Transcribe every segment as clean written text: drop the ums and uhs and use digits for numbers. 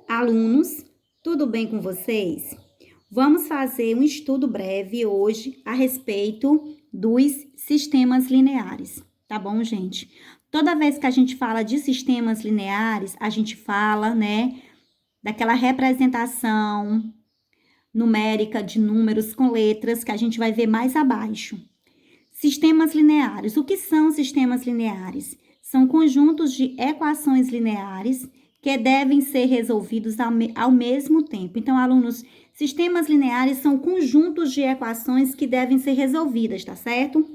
Alunos, tudo bem com vocês? Vamos fazer um estudo breve hoje a respeito dos sistemas lineares, tá bom, gente? Toda vez que a gente fala de sistemas lineares, a gente fala, daquela representação numérica de números com letras que a gente vai ver mais abaixo. Sistemas lineares. O que são sistemas lineares? São conjuntos de equações lineares que devem ser resolvidos ao mesmo tempo. Então, alunos, sistemas lineares são conjuntos de equações que devem ser resolvidas, tá certo?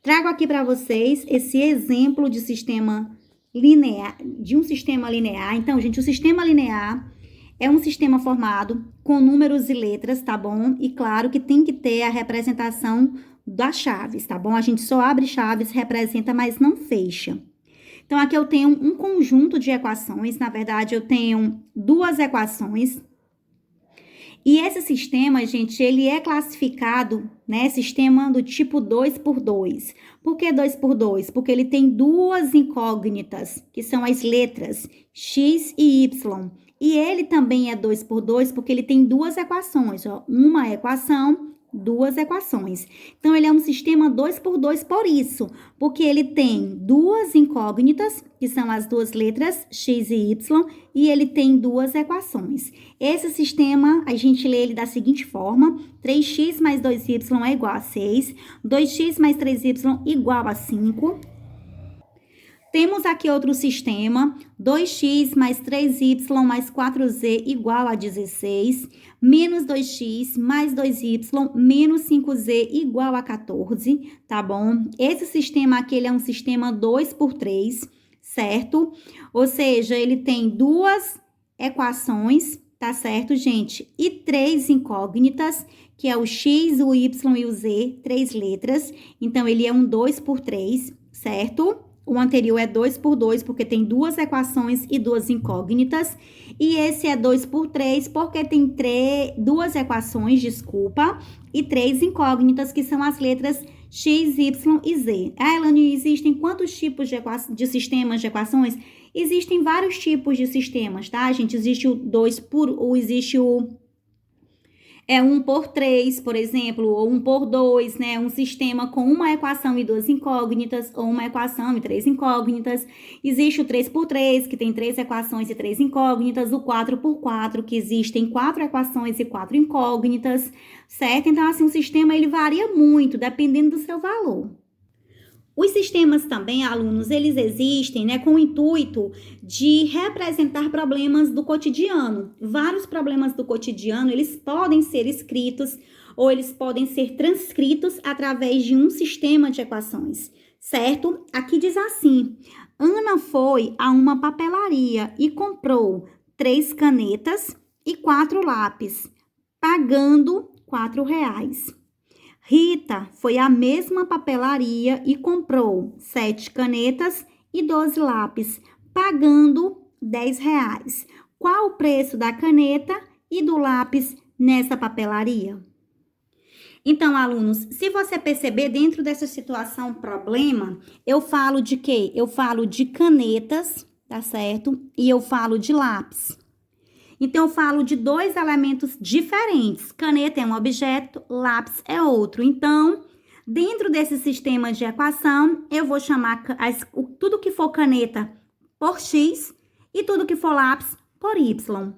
Trago aqui para vocês esse exemplo de sistema linear, de um sistema linear. Então, gente, o sistema linear é um sistema formado com números e letras, tá bom? E claro que tem que ter a representação das chaves, tá bom? A gente só abre chaves, representa, mas não fecha. Então, aqui eu tenho um conjunto de equações, na verdade, eu tenho duas equações. E esse sistema, gente, ele é classificado, sistema do tipo 2 por 2. Por que 2 por 2? Porque ele tem duas incógnitas, que são as letras x e y. E ele também é 2 por 2 porque ele tem duas equações, ó, uma equação, duas equações. Então, ele é um sistema 2 por 2 por isso, porque ele tem duas incógnitas, que são as duas letras x e y, e ele tem duas equações. Esse sistema, a gente lê ele da seguinte forma: 3x mais 2y é igual a 6, 2x mais 3y igual a 5. Temos aqui outro sistema, 2x mais 3y mais 4z igual a 16, menos 2x mais 2y menos 5z igual a 14, tá bom? Esse sistema aqui, ele é um sistema 2 por 3, certo? Ou seja, ele tem duas equações, tá certo, gente? E três incógnitas, que é o x, o y e o z, três letras. Então, ele é um 2 por 3, certo? O anterior é 2 por 2, porque tem duas equações e duas incógnitas. E esse é 2 por 3, porque tem duas equações, e três incógnitas, que são as letras x, y e z. Elane, existem quantos tipos de sistemas de equações? Existem vários tipos de sistemas, tá, gente? Existe o 1 por 3, por exemplo, ou 1 por 2, um sistema com uma equação e duas incógnitas, ou uma equação e três incógnitas. Existe o 3 por 3, que tem três equações e três incógnitas, o 4 por 4, que existem quatro equações e quatro incógnitas, certo? Então, assim, o sistema, ele varia muito, dependendo do seu valor. Os sistemas também, alunos, eles existem, com o intuito de representar problemas do cotidiano. Vários problemas do cotidiano, eles podem ser escritos ou eles podem ser transcritos através de um sistema de equações, certo? Aqui diz assim: Ana foi a uma papelaria e comprou 3 canetas e 4 lápis, pagando R$ 4. Rita foi à mesma papelaria e comprou 7 canetas e 12 lápis, pagando R$ 10. Qual o preço da caneta e do lápis nessa papelaria? Então, alunos, se você perceber, dentro dessa situação problema, eu falo de quê? Eu falo de canetas, tá certo? E eu falo de lápis. Então, eu falo de dois elementos diferentes. Caneta é um objeto, lápis é outro. Então, dentro desse sistema de equação, eu vou chamar tudo que for caneta por x e tudo que for lápis por y.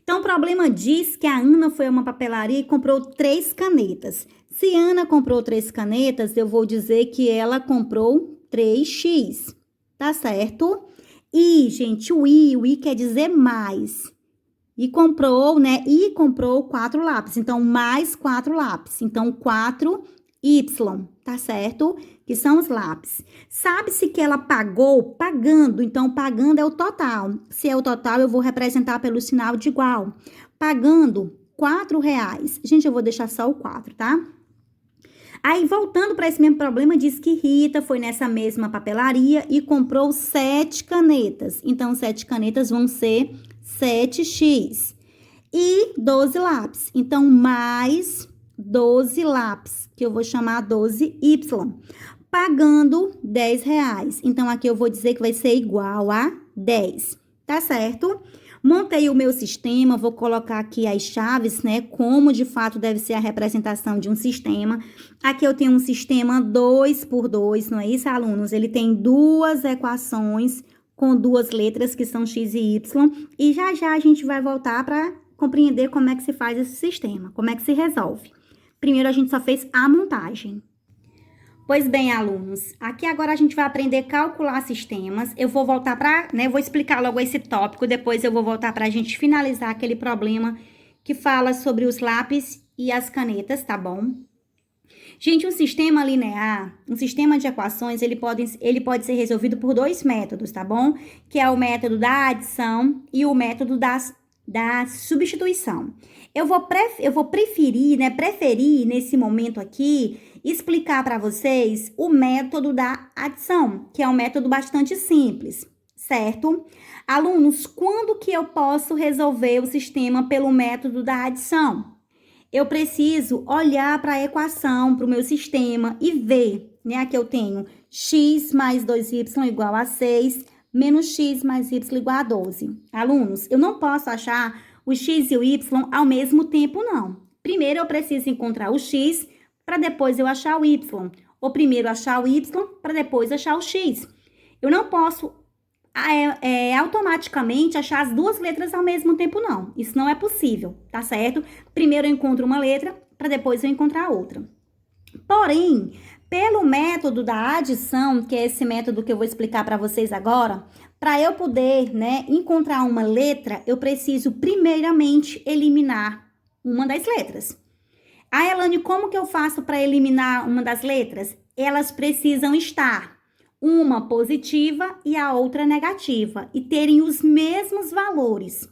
Então, o problema diz que a Ana foi a uma papelaria e comprou 3 canetas. Se Ana comprou 3 canetas, eu vou dizer que ela comprou 3x, tá certo? E, gente, o i quer dizer mais. E comprou 4 lápis. Então, mais 4 lápis. Então, 4y, tá certo? Que são os lápis. Sabe-se que ela pagou pagando. Então, pagando é o total. Se é o total, eu vou representar pelo sinal de igual. Pagando R$ 4. Gente, eu vou deixar só o 4, tá? Aí, voltando para esse mesmo problema, diz que Rita foi nessa mesma papelaria e comprou 7 canetas. Então, 7 canetas vão ser 7x. E 12 lápis. Então, mais 12 lápis, que eu vou chamar 12y. Pagando R$ 10. Então, aqui eu vou dizer que vai ser igual a 10. tá certo? Montei o meu sistema, vou colocar aqui as chaves, né? Como de fato deve ser a representação de um sistema. Aqui eu tenho um sistema 2 por 2, não é isso, alunos? Ele tem duas equações com duas letras que são x e y. E já já a gente vai voltar para compreender como é que se faz esse sistema, como é que se resolve. Primeiro a gente só fez a montagem. Pois bem, alunos, aqui agora a gente vai aprender a calcular sistemas. Eu vou voltar para, né, vou explicar logo esse tópico, depois eu vou voltar para a gente finalizar aquele problema que fala sobre os lápis e as canetas, tá bom? Gente, um sistema linear, um sistema de equações, ele pode ser resolvido por dois métodos, tá bom? Que é o método da adição e o método da substituição. Eu vou preferir nesse momento aqui, explicar para vocês o método da adição, que é um método bastante simples, certo? Alunos, quando que eu posso resolver o sistema pelo método da adição? Eu preciso olhar para a equação, para o meu sistema e ver, né? Aqui eu tenho x mais 2y igual a 6, menos x mais y igual a 12. Alunos, eu não posso achar o x e o y ao mesmo tempo, não. Primeiro eu preciso encontrar o x para depois eu achar o y. Ou primeiro achar o y para depois achar o x. Eu não posso automaticamente achar as duas letras ao mesmo tempo, não. Isso não é possível, tá certo? Primeiro eu encontro uma letra para depois eu encontrar a outra. Porém, pelo método da adição, que é esse método que eu vou explicar para vocês agora, para eu poder, né, encontrar uma letra, eu preciso primeiramente eliminar uma das letras. Ah, Elane, como que eu faço para eliminar uma das letras? Elas precisam estar uma positiva e a outra negativa e terem os mesmos valores.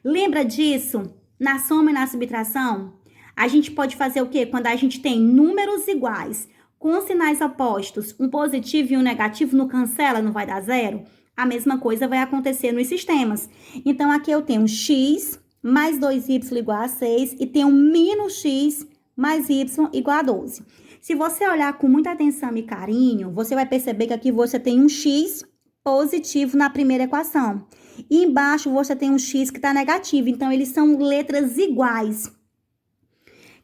Lembra disso? Na soma e na subtração, a gente pode fazer o quê? Quando a gente tem números iguais, com sinais opostos, um positivo e um negativo, não cancela, não vai dar zero? A mesma coisa vai acontecer nos sistemas. Então, aqui eu tenho x mais 2y igual a 6 e tenho menos x mais y igual a 12. Se você olhar com muita atenção e carinho, você vai perceber que aqui você tem um x positivo na primeira equação. E embaixo você tem um x que está negativo. Então, eles são letras iguais,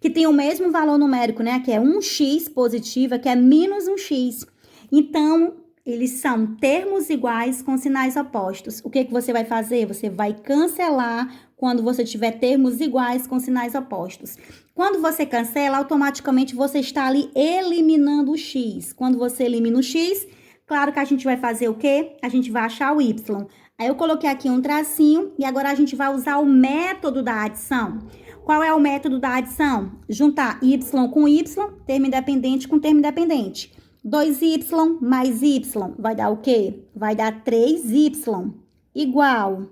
que tem o mesmo valor numérico, né? Que é um x positiva, que é menos um x. Então, eles são termos iguais com sinais opostos. O que você vai fazer? Você vai cancelar quando você tiver termos iguais com sinais opostos. Quando você cancela, automaticamente você está ali eliminando o x. Quando você elimina o x, claro que a gente vai fazer o quê? A gente vai achar o y. Aí eu coloquei aqui um tracinho e agora a gente vai usar o método da adição. Qual é o método da adição? Juntar y com y, termo independente com termo independente. 2y mais y vai dar o quê? Vai dar 3y igual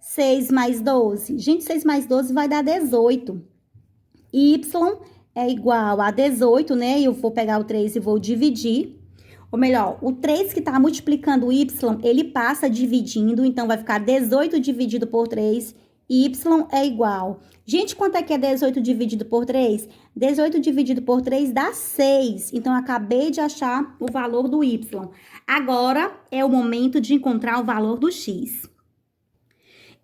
6 mais 12. Gente, 6 mais 12 vai dar 18. Y é igual a 18, né? Eu vou pegar o 3 e vou dividir. Ou melhor, o 3 que tá multiplicando o y, ele passa dividindo. Então, vai ficar 18 dividido por 3. Y é igual. Gente, quanto é que é 18 dividido por 3? 18 dividido por 3 dá 6. Então, eu acabei de achar o valor do y. Agora, é o momento de encontrar o valor do x.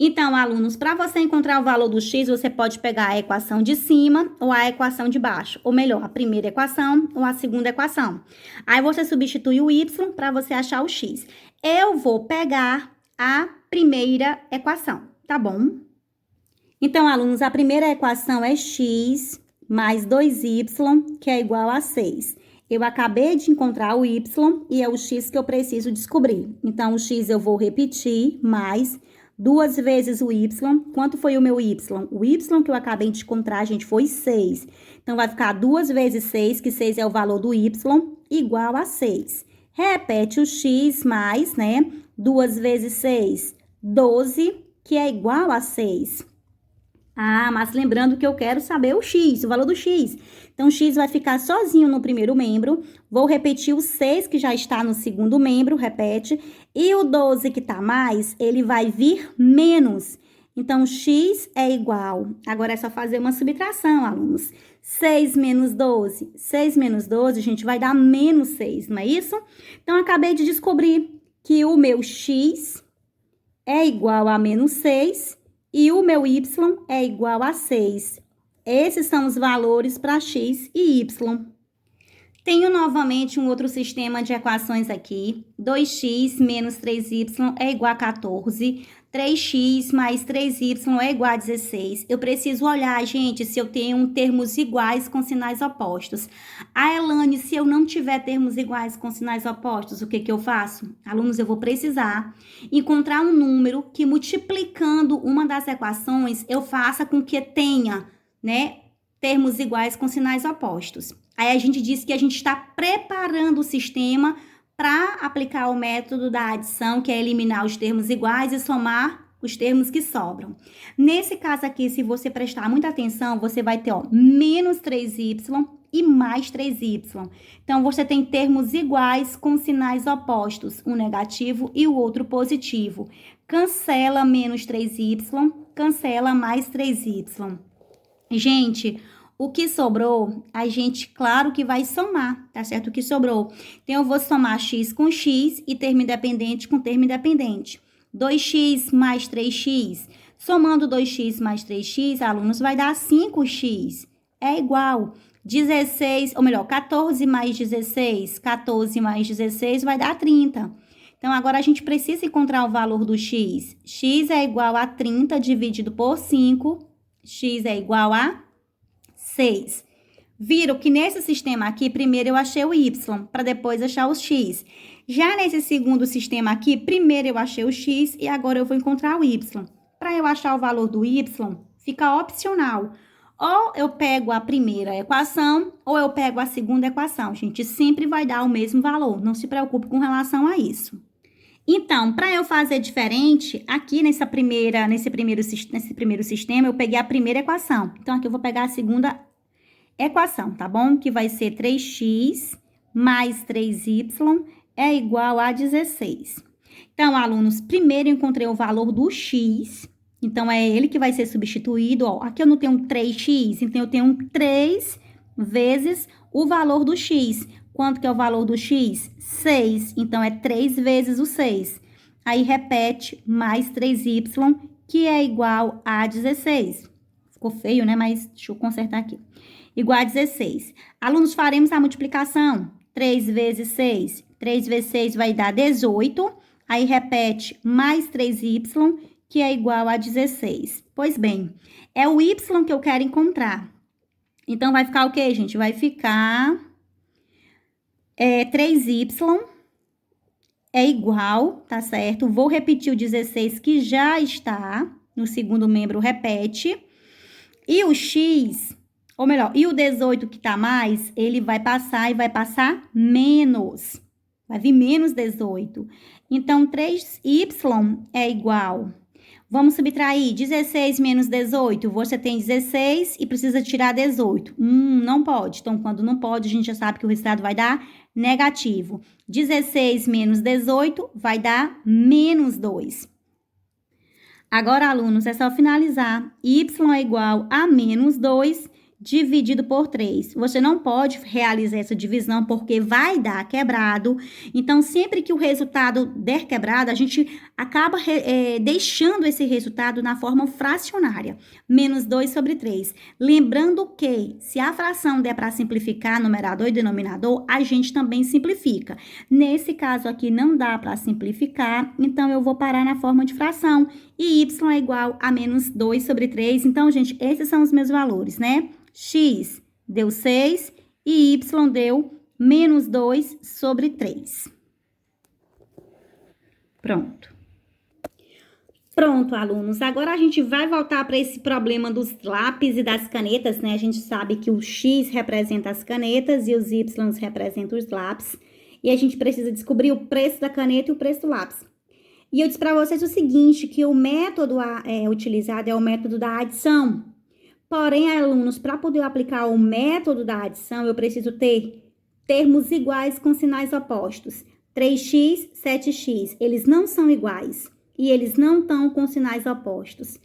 Então, alunos, para você encontrar o valor do x, você pode pegar a equação de cima ou a equação de baixo. Ou melhor, a primeira equação ou a segunda equação. Aí, você substitui o y para você achar o x. Eu vou pegar a primeira equação, tá bom? Então, alunos, a primeira equação é x mais 2y, que é igual a 6. Eu acabei de encontrar o y e é o x que eu preciso descobrir. Então, o x eu vou repetir, mais 2 vezes o y. Quanto foi o meu y? O y que eu acabei de encontrar, gente, foi 6. Então, vai ficar 2 vezes 6, que 6 é o valor do y, igual a 6. Repete o x mais, né? 2 vezes 6, 12, que é igual a 6. Ah, mas lembrando que eu quero saber o x, o valor do x. Então, o x vai ficar sozinho no primeiro membro. Vou repetir o 6, que já está no segundo membro, repete. E o 12, que está mais, ele vai vir menos. Então, x é igual. Agora, é só fazer uma subtração, alunos. 6 menos 12. 6 menos 12, a gente vai dar menos 6, não é isso? Então, eu acabei de descobrir que o meu x é igual a menos 6 e o meu y é igual a 6. Esses são os valores para x e y. Tenho novamente um outro sistema de equações aqui. 2x menos 3y é igual a 14. 3x mais 3y é igual a 16. Eu preciso olhar, gente, se eu tenho termos iguais com sinais opostos. Elaine, se eu não tiver termos iguais com sinais opostos, o que eu faço? Alunos, eu vou precisar encontrar um número que, multiplicando uma das equações, eu faça com que tenha, né, termos iguais com sinais opostos. Aí a gente diz que a gente está preparando o sistema para aplicar o método da adição, que é eliminar os termos iguais e somar os termos que sobram. Nesse caso aqui, se você prestar muita atenção, você vai ter, ó, menos 3y e mais 3y. Então, você tem termos iguais com sinais opostos, um negativo e o outro positivo. Cancela menos 3y, cancela mais 3y. Gente, o que sobrou, a gente, claro que vai somar, tá certo? O que sobrou. Então, eu vou somar x com x e termo independente com termo independente. 2x mais 3x. Somando 2x mais 3x, alunos, vai dar 5x. É igual 16, ou melhor, 14 mais 16. 14 mais 16 vai dar 30. Então, agora a gente precisa encontrar o valor do x. X é igual a 30 dividido por 5. X é igual a 6. Viram que nesse sistema aqui, primeiro eu achei o y, para depois achar o x. Já nesse segundo sistema aqui, primeiro eu achei o x e agora eu vou encontrar o y. Para eu achar o valor do y, fica opcional. Ou eu pego a primeira equação, ou eu pego a segunda equação. Gente, sempre vai dar o mesmo valor, não se preocupe com relação a isso. Então, para eu fazer diferente, aqui nesse primeiro sistema, eu peguei a primeira equação. Então, aqui eu vou pegar a segunda equação, tá bom? Que vai ser 3x mais 3y é igual a 16. Então, alunos, primeiro eu encontrei o valor do x. Então, é ele que vai ser substituído. Ó, aqui eu não tenho 3x, então eu tenho 3 vezes o valor do x. Quanto que é o valor do x? 6. Então, é 3 vezes o 6. Aí, repete, mais 3y, que é igual a 16. Ficou feio, né? Mas deixa eu consertar aqui. Igual a 16. Alunos, faremos a multiplicação. 3 vezes 6. 3 vezes 6 vai dar 18. Aí, repete, mais 3y, que é igual a 16. Pois bem, é o y que eu quero encontrar. Então, vai ficar o quê, gente? Vai ficar... 3y é igual, tá certo? Vou repetir o 16 que já está no segundo membro, repete. E o x, ou melhor, e o 18 que tá mais, ele vai passar e vai passar menos. Vai vir menos 18. Então, 3y é igual. Vamos subtrair 16 menos 18. Você tem 16 e precisa tirar 18. Não pode. Então, quando não pode, a gente já sabe que o resultado vai dar negativo. 16 menos 18 vai dar menos 2. Agora, alunos, é só finalizar. Y é igual a menos 2 dividido por 3. Você não pode realizar essa divisão porque vai dar quebrado. Então, sempre que o resultado der quebrado, a gente acaba deixando esse resultado na forma fracionária. Menos 2 sobre 3. Lembrando que, se a fração der para simplificar numerador e denominador, a gente também simplifica. Nesse caso aqui, não dá para simplificar, então eu vou parar na forma de fração. E y é igual a menos 2 sobre 3. Então, gente, esses são os meus valores, né? X deu 6 e y deu menos 2 sobre 3. Pronto. Pronto, alunos. Agora a gente vai voltar para esse problema dos lápis e das canetas, né? A gente sabe que o X representa as canetas e os Y representam os lápis. E a gente precisa descobrir o preço da caneta e o preço do lápis. E eu disse para vocês o seguinte, que o método utilizado é o método da adição. Porém, alunos, para poder aplicar o método da adição, eu preciso ter termos iguais com sinais opostos. 3x, 7x, eles não são iguais e eles não estão com sinais opostos.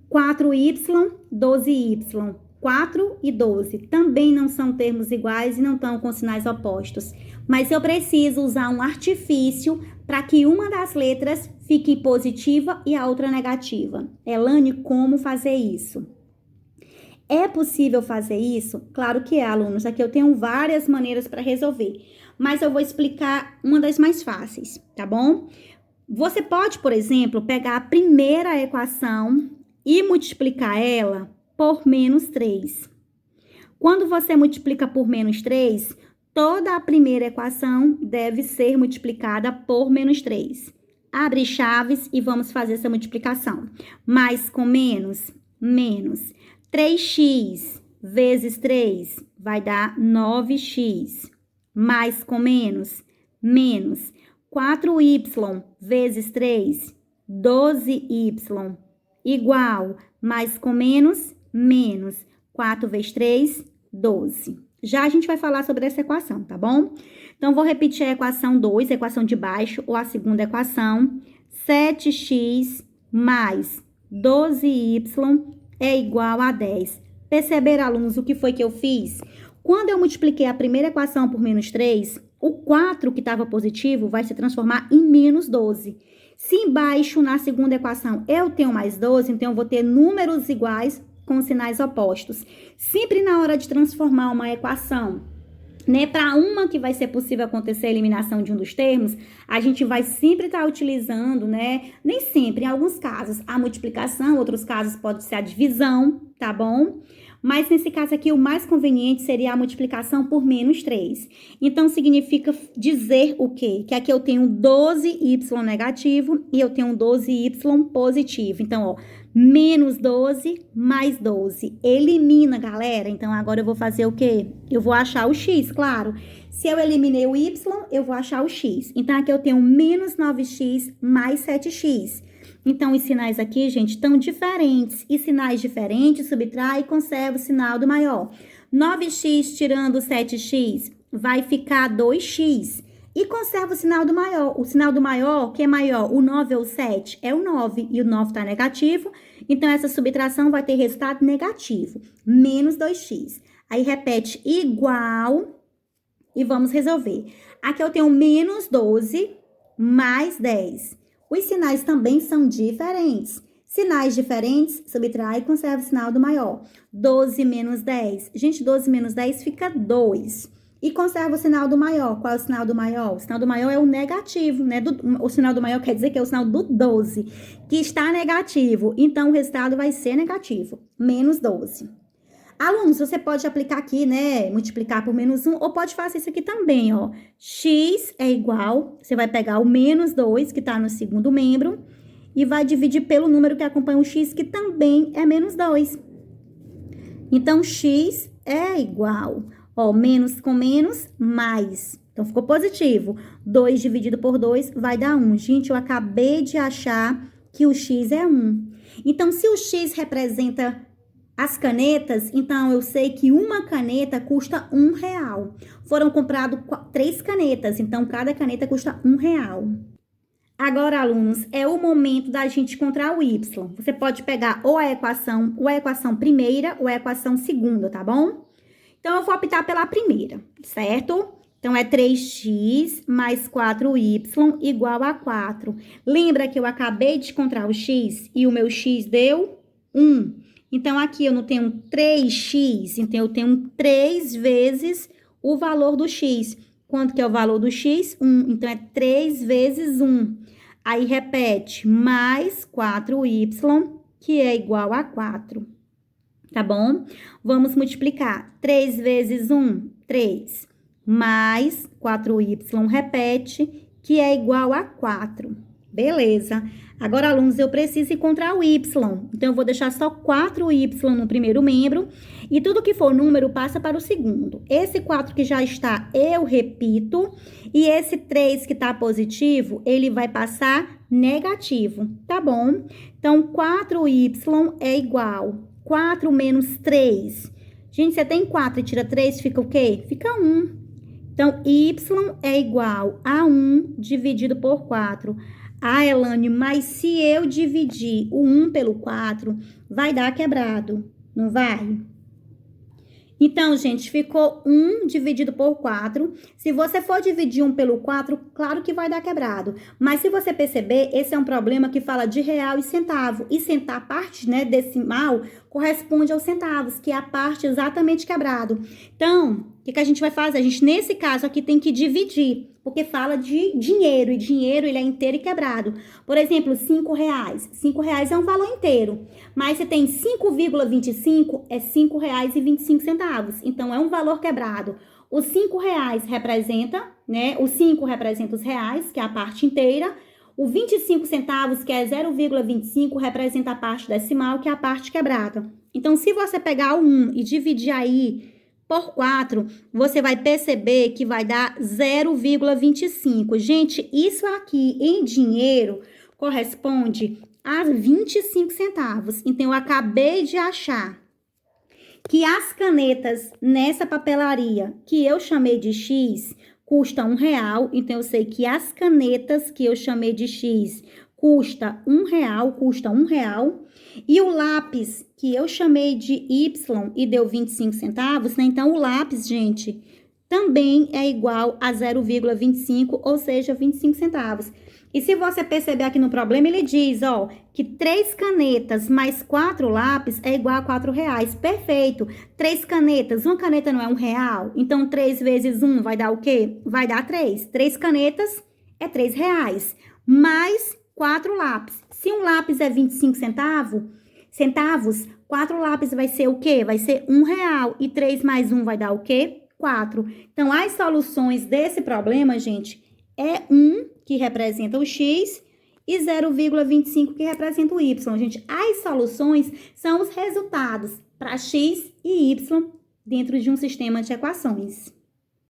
4y, 12y, 4 e 12 também não são termos iguais e não estão com sinais opostos. Mas eu preciso usar um artifício para que uma das letras fique positiva e a outra negativa. Elane, como fazer isso? É possível fazer isso? Claro que é, alunos. Aqui eu tenho várias maneiras para resolver. Mas eu vou explicar uma das mais fáceis, tá bom? Você pode, por exemplo, pegar a primeira equação e multiplicar ela por menos 3. Quando você multiplica por menos 3, toda a primeira equação deve ser multiplicada por menos 3. Abre chaves e vamos fazer essa multiplicação. Mais com menos, menos. 3x vezes 3 vai dar 9x. Mais com menos, menos. 4y vezes 3, 12y. Igual, mais com menos, menos. 4 vezes 3, 12. Já a gente vai falar sobre essa equação, tá bom? Então, vou repetir a equação 2, a equação de baixo, ou a segunda equação. 7x mais 12y é igual a 10. Perceberam, alunos, o que foi que eu fiz? Quando eu multipliquei a primeira equação por menos 3, o 4 que estava positivo vai se transformar em menos 12. Se embaixo, na segunda equação, eu tenho mais 12, então eu vou ter números iguais com sinais opostos. Sempre na hora de transformar uma equação, né, para uma que vai ser possível acontecer a eliminação de um dos termos, a gente vai sempre estar utilizando, né, nem sempre, em alguns casos, a multiplicação, outros casos pode ser a divisão, tá bom? Mas nesse caso aqui, o mais conveniente seria a multiplicação por menos 3. Então, significa dizer o quê? Que aqui eu tenho 12y negativo e eu tenho 12y positivo. Então, ó, menos 12 mais 12. Elimina, galera. Então, agora eu vou fazer o quê? Eu vou achar o x, claro. Se eu eliminei o y, eu vou achar o x. Então, aqui eu tenho menos 9x mais 7x. Então, os sinais aqui, gente, estão diferentes. E sinais diferentes, subtrai e conserva o sinal do maior. 9x tirando 7x vai ficar 2x. E conserva o sinal do maior. O sinal do maior, que é maior, o 9 ou o 7? É o 9. E o 9 está negativo. Então, essa subtração vai ter resultado negativo. Menos 2x. Aí, repete igual. E vamos resolver. Aqui eu tenho menos 12 mais 10. Os sinais também são diferentes. Sinais diferentes, subtrai e conserva o sinal do maior. 12 menos 10. Gente, 12 menos 10 fica 2. E conserva o sinal do maior. Qual é o sinal do maior? O sinal do maior é o negativo, né? O sinal do maior quer dizer que é o sinal do 12, que está negativo. Então, o resultado vai ser negativo. Menos 12. Alunos, você pode aplicar aqui, né? Multiplicar por menos 1, ou pode fazer isso aqui também, ó. X é igual, você vai pegar o menos 2, que tá no segundo membro, e vai dividir pelo número que acompanha o x, que também é menos 2. Então, x é igual, ó, menos com menos, mais. Então, ficou positivo. 2 dividido por 2 vai dar 1. Gente, eu acabei de achar que o x é 1. Então, se o x representa as canetas, então eu sei que uma caneta custa R$1. Foram compradas 3 canetas, então cada caneta custa R$1. Agora, alunos, é o momento da gente encontrar o y. Você pode pegar ou a equação primeira ou a equação segunda, tá bom? Então, eu vou optar pela primeira, certo? Então, é 3x mais 4y igual a 4. Lembra que eu acabei de encontrar o x e o meu x deu 1. Então, aqui eu não tenho 3x, então eu tenho 3 vezes o valor do x. Quanto que é o valor do x? 1. Então, é 3 vezes 1. Aí, repete, mais 4y, que é igual a 4. Tá bom? Vamos multiplicar. 3 vezes 1, 3. Mais 4y, repete, que é igual a 4. Beleza. Agora, alunos, eu preciso encontrar o y. Então, eu vou deixar só 4y no primeiro membro. E tudo que for número passa para o segundo. Esse 4 que já está, eu repito. E esse 3 que está positivo, ele vai passar negativo. Tá bom? Então, 4y é igual. 4 menos 3. Gente, você tem 4 e tira 3, fica o quê? Fica 1. Então, y é igual a 1 dividido por 4. Ah, Elane, mas se eu dividir o 1 pelo 4, vai dar quebrado, não vai? Então, gente, ficou 1 dividido por 4. Se você for dividir 1 pelo 4, claro que vai dar quebrado. Mas se você perceber, esse é um problema que fala de real e centavo. E a parte, né, decimal corresponde aos centavos, que é a parte exatamente quebrado. Então, o que a gente vai fazer? A gente, nesse caso aqui, tem que dividir, porque fala de dinheiro, e dinheiro ele é inteiro e quebrado. Por exemplo, R$5. R$5 é um valor inteiro, mas se tem 5,25, é R$5,25. Então, é um valor quebrado. Os R$5 representa, né? O 5 representa os reais, que é a parte inteira. O 25 centavos, que é 0,25, representa a parte decimal, que é a parte quebrada. Então, se você pegar o 1 e dividir aí por 4, você vai perceber que vai dar 0,25. Gente, isso aqui em dinheiro corresponde a 25 centavos. Então, eu acabei de achar que as canetas nessa papelaria, que eu chamei de X, custa R$1. Então, eu sei que as canetas que eu chamei de X custa R$1. E o lápis, que eu chamei de Y e deu 25 centavos, né? Então, o lápis, gente, também é igual a 0,25, ou seja, 25 centavos. E se você perceber aqui no problema, ele diz, ó, que 3 canetas mais 4 lápis é igual a R$4. Perfeito. 3 canetas, uma caneta não é R$1? Então, 3 vezes 1 vai dar o quê? Vai dar 3. 3 canetas é R$3. Mais 4 lápis. Se um lápis é 25 centavos, 4 lápis vai ser o quê? Vai ser R$1. E 3 mais 1 vai dar o quê? 4. Então, as soluções desse problema, gente, é 1, que representa o X, e 0,25, que representa o Y. Gente, as soluções são os resultados para X e Y dentro de um sistema de equações.